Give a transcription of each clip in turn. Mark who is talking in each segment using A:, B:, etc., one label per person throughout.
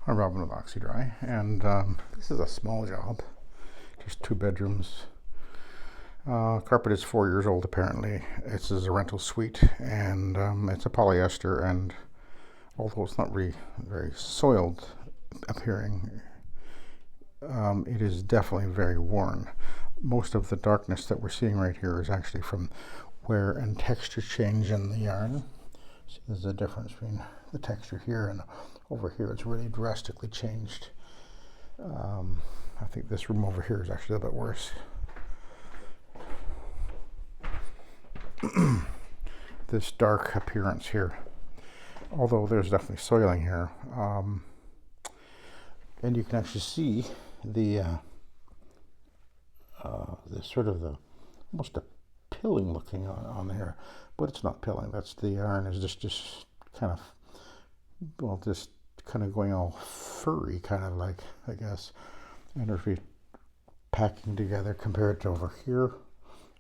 A: I'm Robin with Oxy-Dry, and this is a small job, just 2 bedrooms. Carpet is 4 years old apparently. This is a rental suite, and it's a polyester, and although it's not really very soiled appearing, it is definitely very worn. Most of the darkness that we're seeing right here is actually from wear and texture change in the yarn. See, there's a difference between the texture here and over here. It's really drastically changed. I think this room over here is actually a bit worse. This dark appearance here, although there's definitely soiling here, and you can actually see the sort of the almost a pilling looking on here, but it's not pilling. That's the yarn is just kind of, well, just kind of going all furry, kind of like, I guess, and if we packing together compared to over here,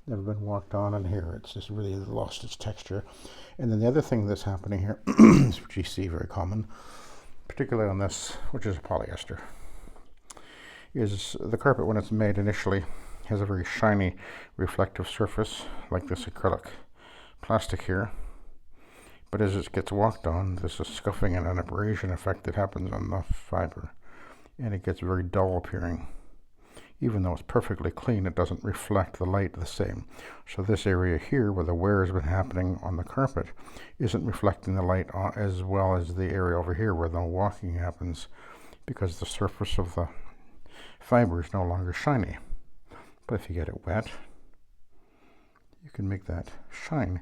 A: never been walked on, and here it's just really lost its texture. And then the other thing that's happening here, which you see very common, particularly on this, which is polyester, is the carpet when it's made initially has a very shiny reflective surface like this acrylic plastic here, but as it gets walked on, there's a scuffing and an abrasion effect that happens on the fiber, and it gets very dull appearing. Even though it's perfectly clean, it doesn't reflect the light the same. So this area here where the wear has been happening on the carpet isn't reflecting the light as well as the area over here where the walking happens, because the surface of the fiber is no longer shiny. But if you get it wet, you can make that shine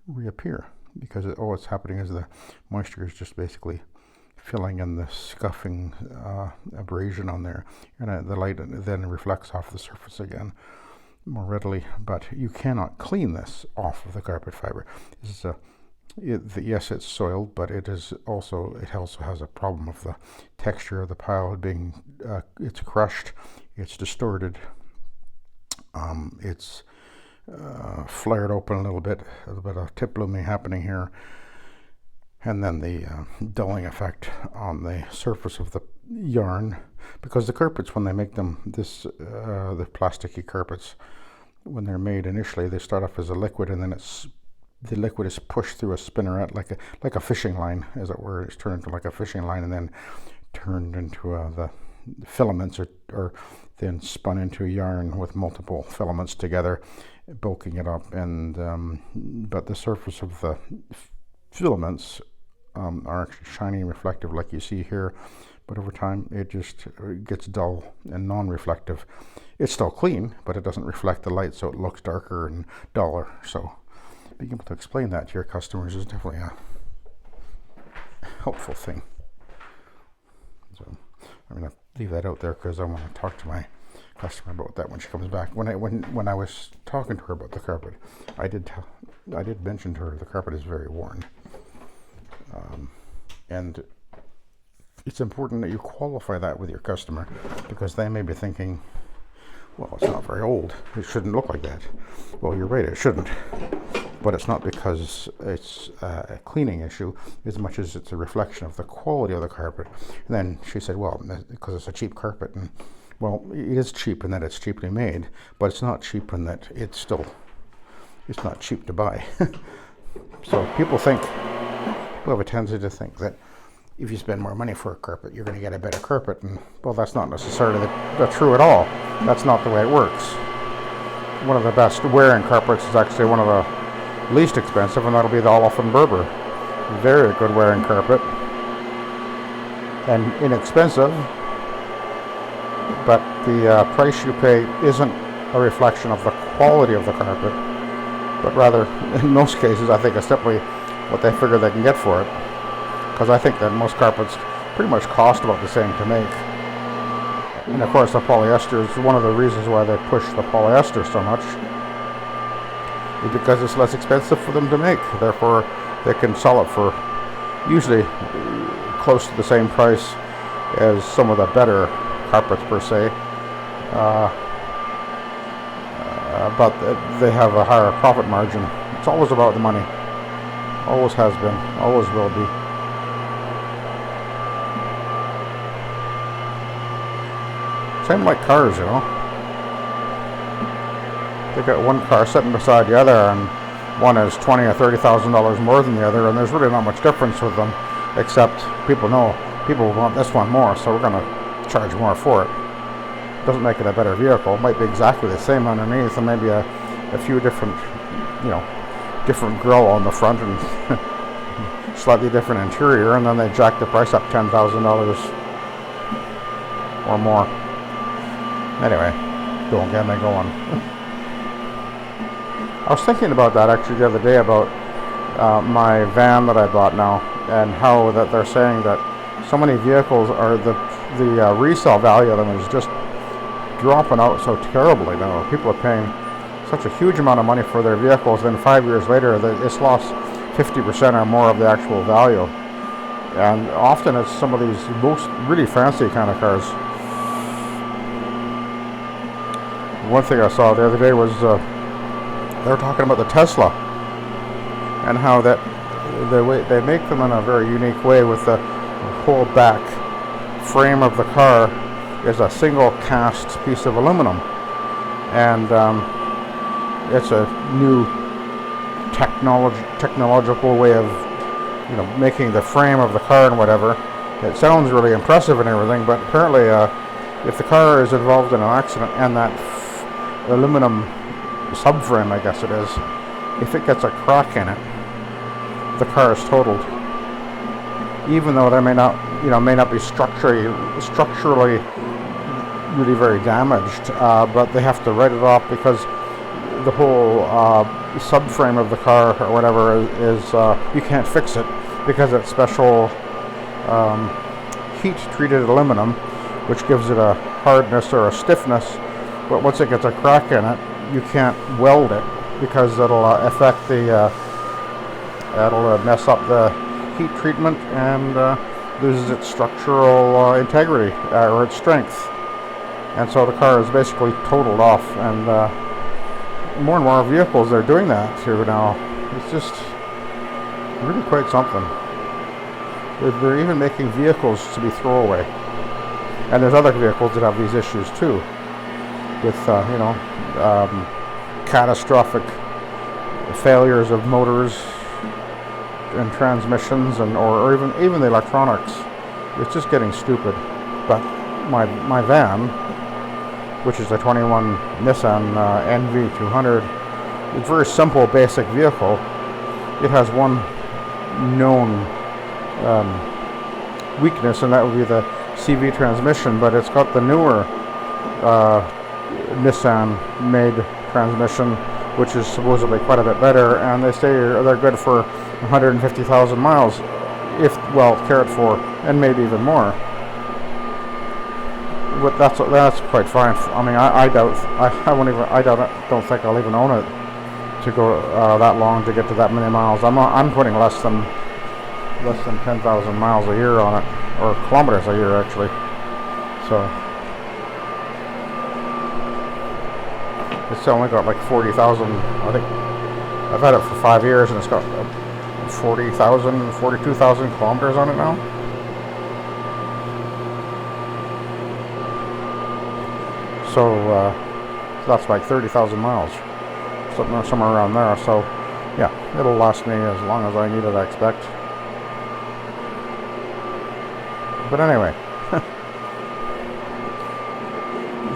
A: reappear, because what's happening is the moisture is just basically filling in the scuffing abrasion on there, and the light then reflects off the surface again more readily. But you cannot clean this off of the carpet fiber. This is yes, it's soiled, but it also has a problem of the texture of the pile being it's crushed, it's distorted, it's flared open a little bit of tip blooming happening here, and then the dulling effect on the surface of the yarn, because the carpets, when they make them, the plasticky carpets, when they're made initially, they start off as a liquid, and then the liquid is pushed through a spinneret like a fishing line, as it were. It's turned into like a fishing line, and then turned into the filaments are then spun into yarn with multiple filaments together, bulking it up, and but the surface of the filaments are actually shiny and reflective like you see here, but over time it just gets dull and non-reflective. It's still clean, but it doesn't reflect the light, so it looks darker and duller. So being able to explain that to your customers is definitely a helpful thing. So I'm going to leave that out there because I want to talk to my customer about that when she comes back. When I was talking to her about the carpet, I did mention to her the carpet is very worn, and it's important that you qualify that with your customer, because they may be thinking, well, it's not very old, it shouldn't look like that. Well, you're right, it shouldn't, but it's not because it's a cleaning issue as much as it's a reflection of the quality of the carpet. And then she said, well, because it's a cheap carpet, and well, it is cheap in that it's cheaply made, but it's not cheap in that it's not cheap to buy. So people have a tendency to think that if you spend more money for a carpet, you're going to get a better carpet, and well, that's not necessarily true at all. That's not the way it works. One of the best wearing carpets is actually one of the least expensive, and that'll be the Olefin Berber. Very good wearing carpet, and inexpensive, but the price you pay isn't a reflection of the quality of the carpet, but rather, in most cases, I think it's simply what they figure they can get for it. Because I think that most carpets pretty much cost about the same to make. And of course, the polyester is one of the reasons why they push the polyester so much, is because it's less expensive for them to make. Therefore, they can sell it for usually close to the same price as some of the better carpets per se, but they have a higher profit margin. It's always about the money. Always has been, always will be. Same like cars, you know. They got one car sitting beside the other, and one is $20,000 or $30,000 more than the other, and there's really not much difference with them, except people know people want this one more, so we're going to charge more for it. Doesn't make it a better vehicle. It might be exactly the same underneath, and maybe a few different, different grille on the front and slightly different interior, and then they jack the price up $10,000 or more. Anyway, don't get me going. I was thinking about that actually the other day about my van that I bought now, and how that they're saying that so many vehicles are the resale value of them is just dropping out so terribly now. People are paying such a huge amount of money for their vehicles, then 5 years later it's lost 50% or more of the actual value. And often it's some of these most really fancy kind of cars. One thing I saw the other day was they were talking about the Tesla and how that the way they make them in a very unique way, with the whole back frame of the car is a single cast piece of aluminum, and it's a new technological way of making the frame of the car and whatever. It sounds really impressive and everything, but apparently if the car is involved in an accident and that aluminum subframe, I guess it is, if it gets a crack in it, the car is totaled. Even though they may not be structurally really very damaged, but they have to write it off because the whole subframe of the car or whatever is you can't fix it because it's special heat treated aluminum, which gives it a hardness or a stiffness. But once it gets a crack in it, you can't weld it because it'll affect the it'll mess up the heat treatment and loses its structural integrity or its strength, and so the car is basically totaled off. And more and more vehicles are doing that too now. It's just really quite something. They're even making vehicles to be throwaway, and there's other vehicles that have these issues too, with catastrophic failures of motors and transmissions, and or even the electronics. It's just getting stupid. But my van, which is a 21 Nissan NV200, it's a very simple, basic vehicle. It has one known weakness, and that would be the CV transmission, but it's got the newer Nissan-made transmission, which is supposedly quite a bit better, and they say they're good for 150,000 miles, if well cared for, and maybe even more. But that's quite fine. I mean, I doubt don't think I'll even own it to go that long to get to that many miles. I'm putting less than 10,000 miles a year on it, or kilometers a year actually. So it's only got like 40,000. I think I've had it for 5 years, and it's got 40,000, 42,000 kilometers on it now. So that's like 30,000 miles, somewhere around there. So yeah, it'll last me as long as I need it, I expect. But anyway,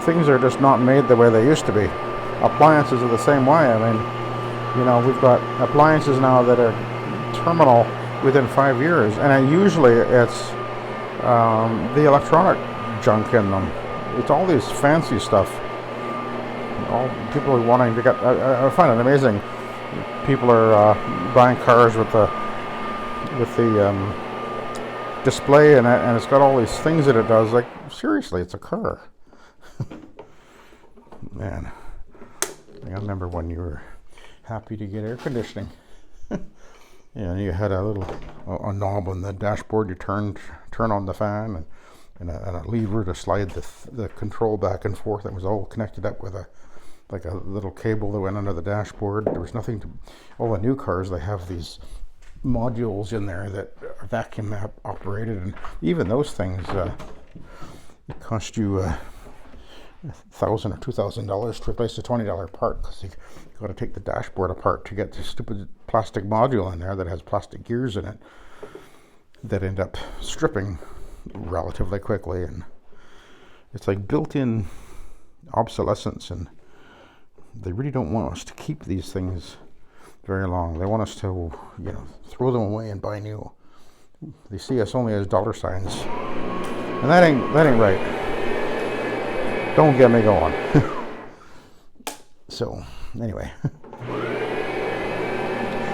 A: things are just not made the way they used to be. Appliances are the same way. I mean, we've got appliances now that are terminal within 5 years, and usually it's the electronic junk in them. It's all these fancy stuff. All people are wanting to get. I find it amazing. People are buying cars with the display in it, and it's got all these things that it does. Like, seriously, it's a car. Man, I remember when you were happy to get air conditioning. And you had a knob on the dashboard. You turn on the fan, and a lever to slide the control back and forth. That was all connected up with a little cable that went under the dashboard. There was nothing to. All the new cars, they have these modules in there that are vacuum operated, and even those things it cost you $1,000 or $2,000 to replace a $20 part, because you got to take the dashboard apart to get the stupid plastic module in there that has plastic gears in it that end up stripping relatively quickly, and it's like built-in obsolescence, and they really don't want us to keep these things very long. They want us to, throw them away and buy new. They see us only as dollar signs, and that ain't right. Don't get me going. So, anyway.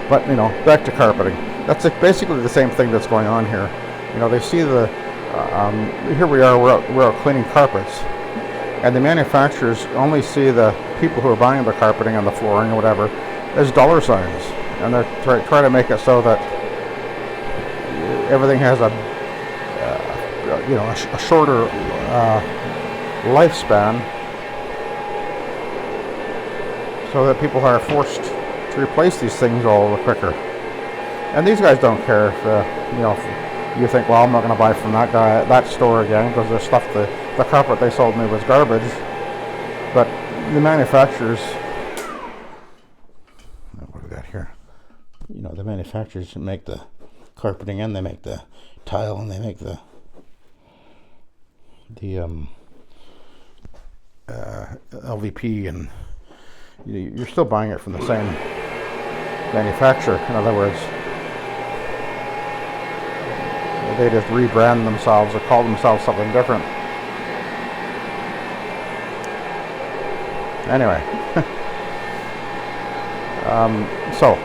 A: But, back to carpeting. That's basically the same thing that's going on here. They see here we are, we're out cleaning carpets, and the manufacturers only see the people who are buying the carpeting and the flooring or whatever as dollar signs. And they're trying to make it so that everything has a shorter lifespan, so that people are forced to replace these things all the quicker. And these guys don't care if you think, well, I'm not going to buy from that store again, because the stuff, the carpet they sold me was garbage. But the manufacturers, what do we got here? The manufacturers make the carpeting, and they make the tile, and they make the LVP, and you're still buying it from the same manufacturer. In other words, they just rebrand themselves or call themselves something different. Anyway, so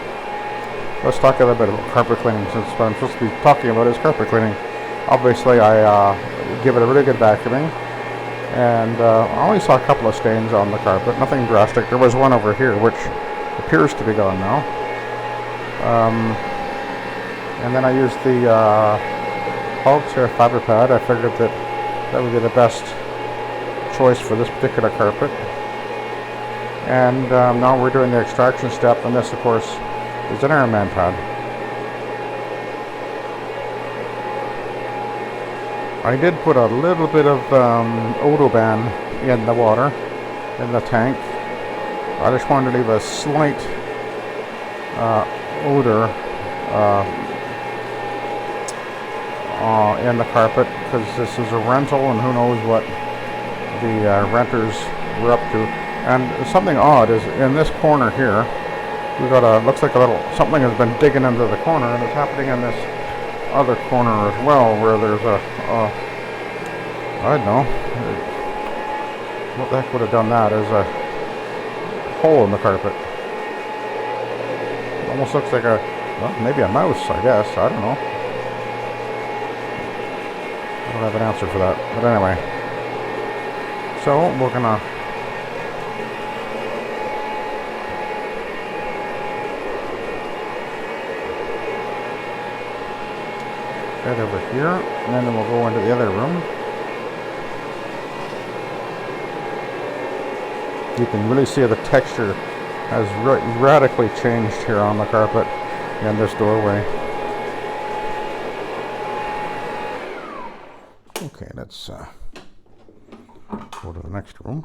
A: let's talk a little bit about carpet cleaning, since what I'm supposed to be talking about is carpet cleaning. Obviously, I give it a really good vacuuming, and I only saw a couple of stains on the carpet, nothing drastic. There was one over here, which appears to be gone now. And then I used the hogs or fibre pad. I figured that would be the best choice for this particular carpet. And now we're doing the extraction step, and this, of course, is an Ironman pad. I did put a little bit of Odoban in the water, in the tank. I just wanted to leave a slight odor in the carpet, because this is a rental, and who knows what the renters were up to. And something odd is in this corner here, we got looks like something has been digging into the corner, and it's happening in this other corner as well, where there's I don't know what the heck would have done that. There's a hole in the carpet. It almost looks like maybe a mouse, I guess. I don't know. I don't have an answer for that. But anyway, so we're gonna head over here, and then we'll go into the other room. You can really see the texture has radically changed here on the carpet in this doorway. Okay, let's go to the next room.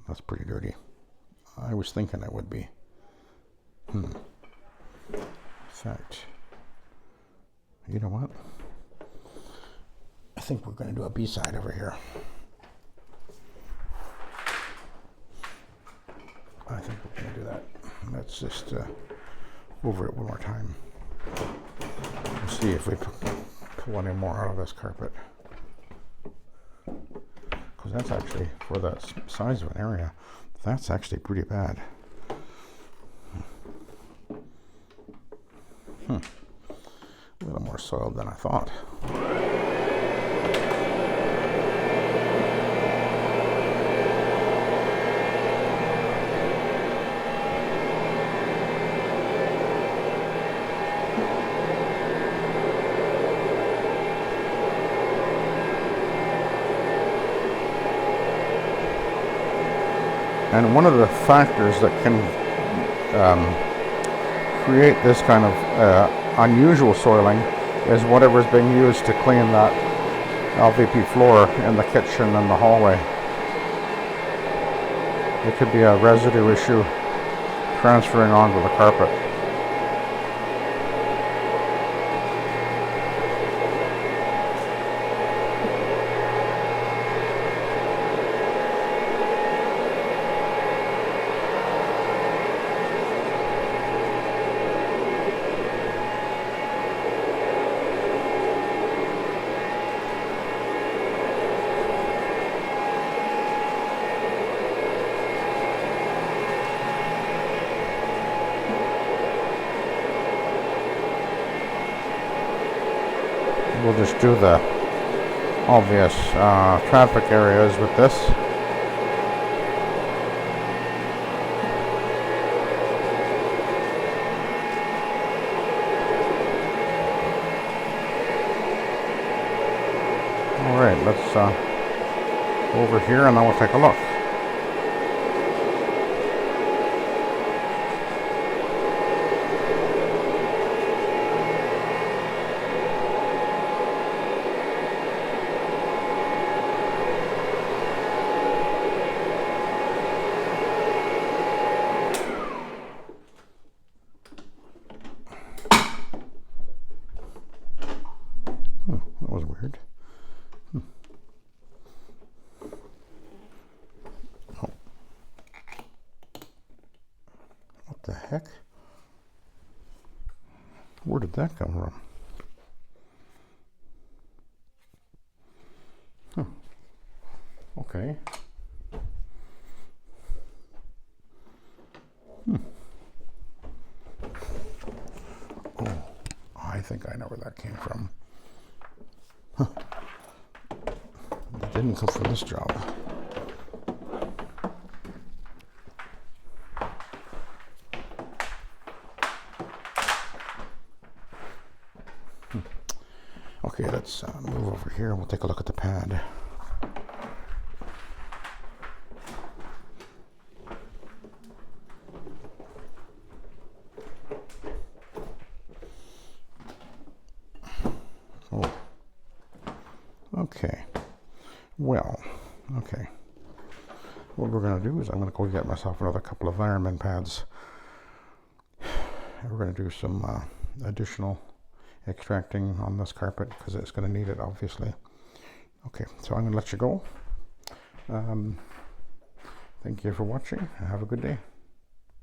A: That's pretty dirty. I was thinking it would be. In fact, you know what? I think we're going to do a B-side over here. I think we're going to do that. Let's just over it one more time. We'll see if we pull any more out of this carpet. Because that's actually, for the size of an area, that's actually pretty bad. A little more soiled than I thought. And one of the factors that can create this kind of unusual soiling is whatever's being used to clean that LVP floor in the kitchen and the hallway. It could be a residue issue transferring onto the carpet. We'll just do the obvious traffic areas with this. Alright, let's go over here and then we'll take a look. That was weird. Oh. What the heck? Where did that come from? Okay. Oh, I think I know where that came from. It didn't come from this job. Okay, let's move over here and we'll take a look at the pad. Oh. Okay. Well, okay. What we're going to do is I'm going to go get myself another couple of Ironman pads. We're going to do some additional extracting on this carpet because it's going to need it, obviously. Okay, so I'm going to let you go. Thank you for watching. Have a good day.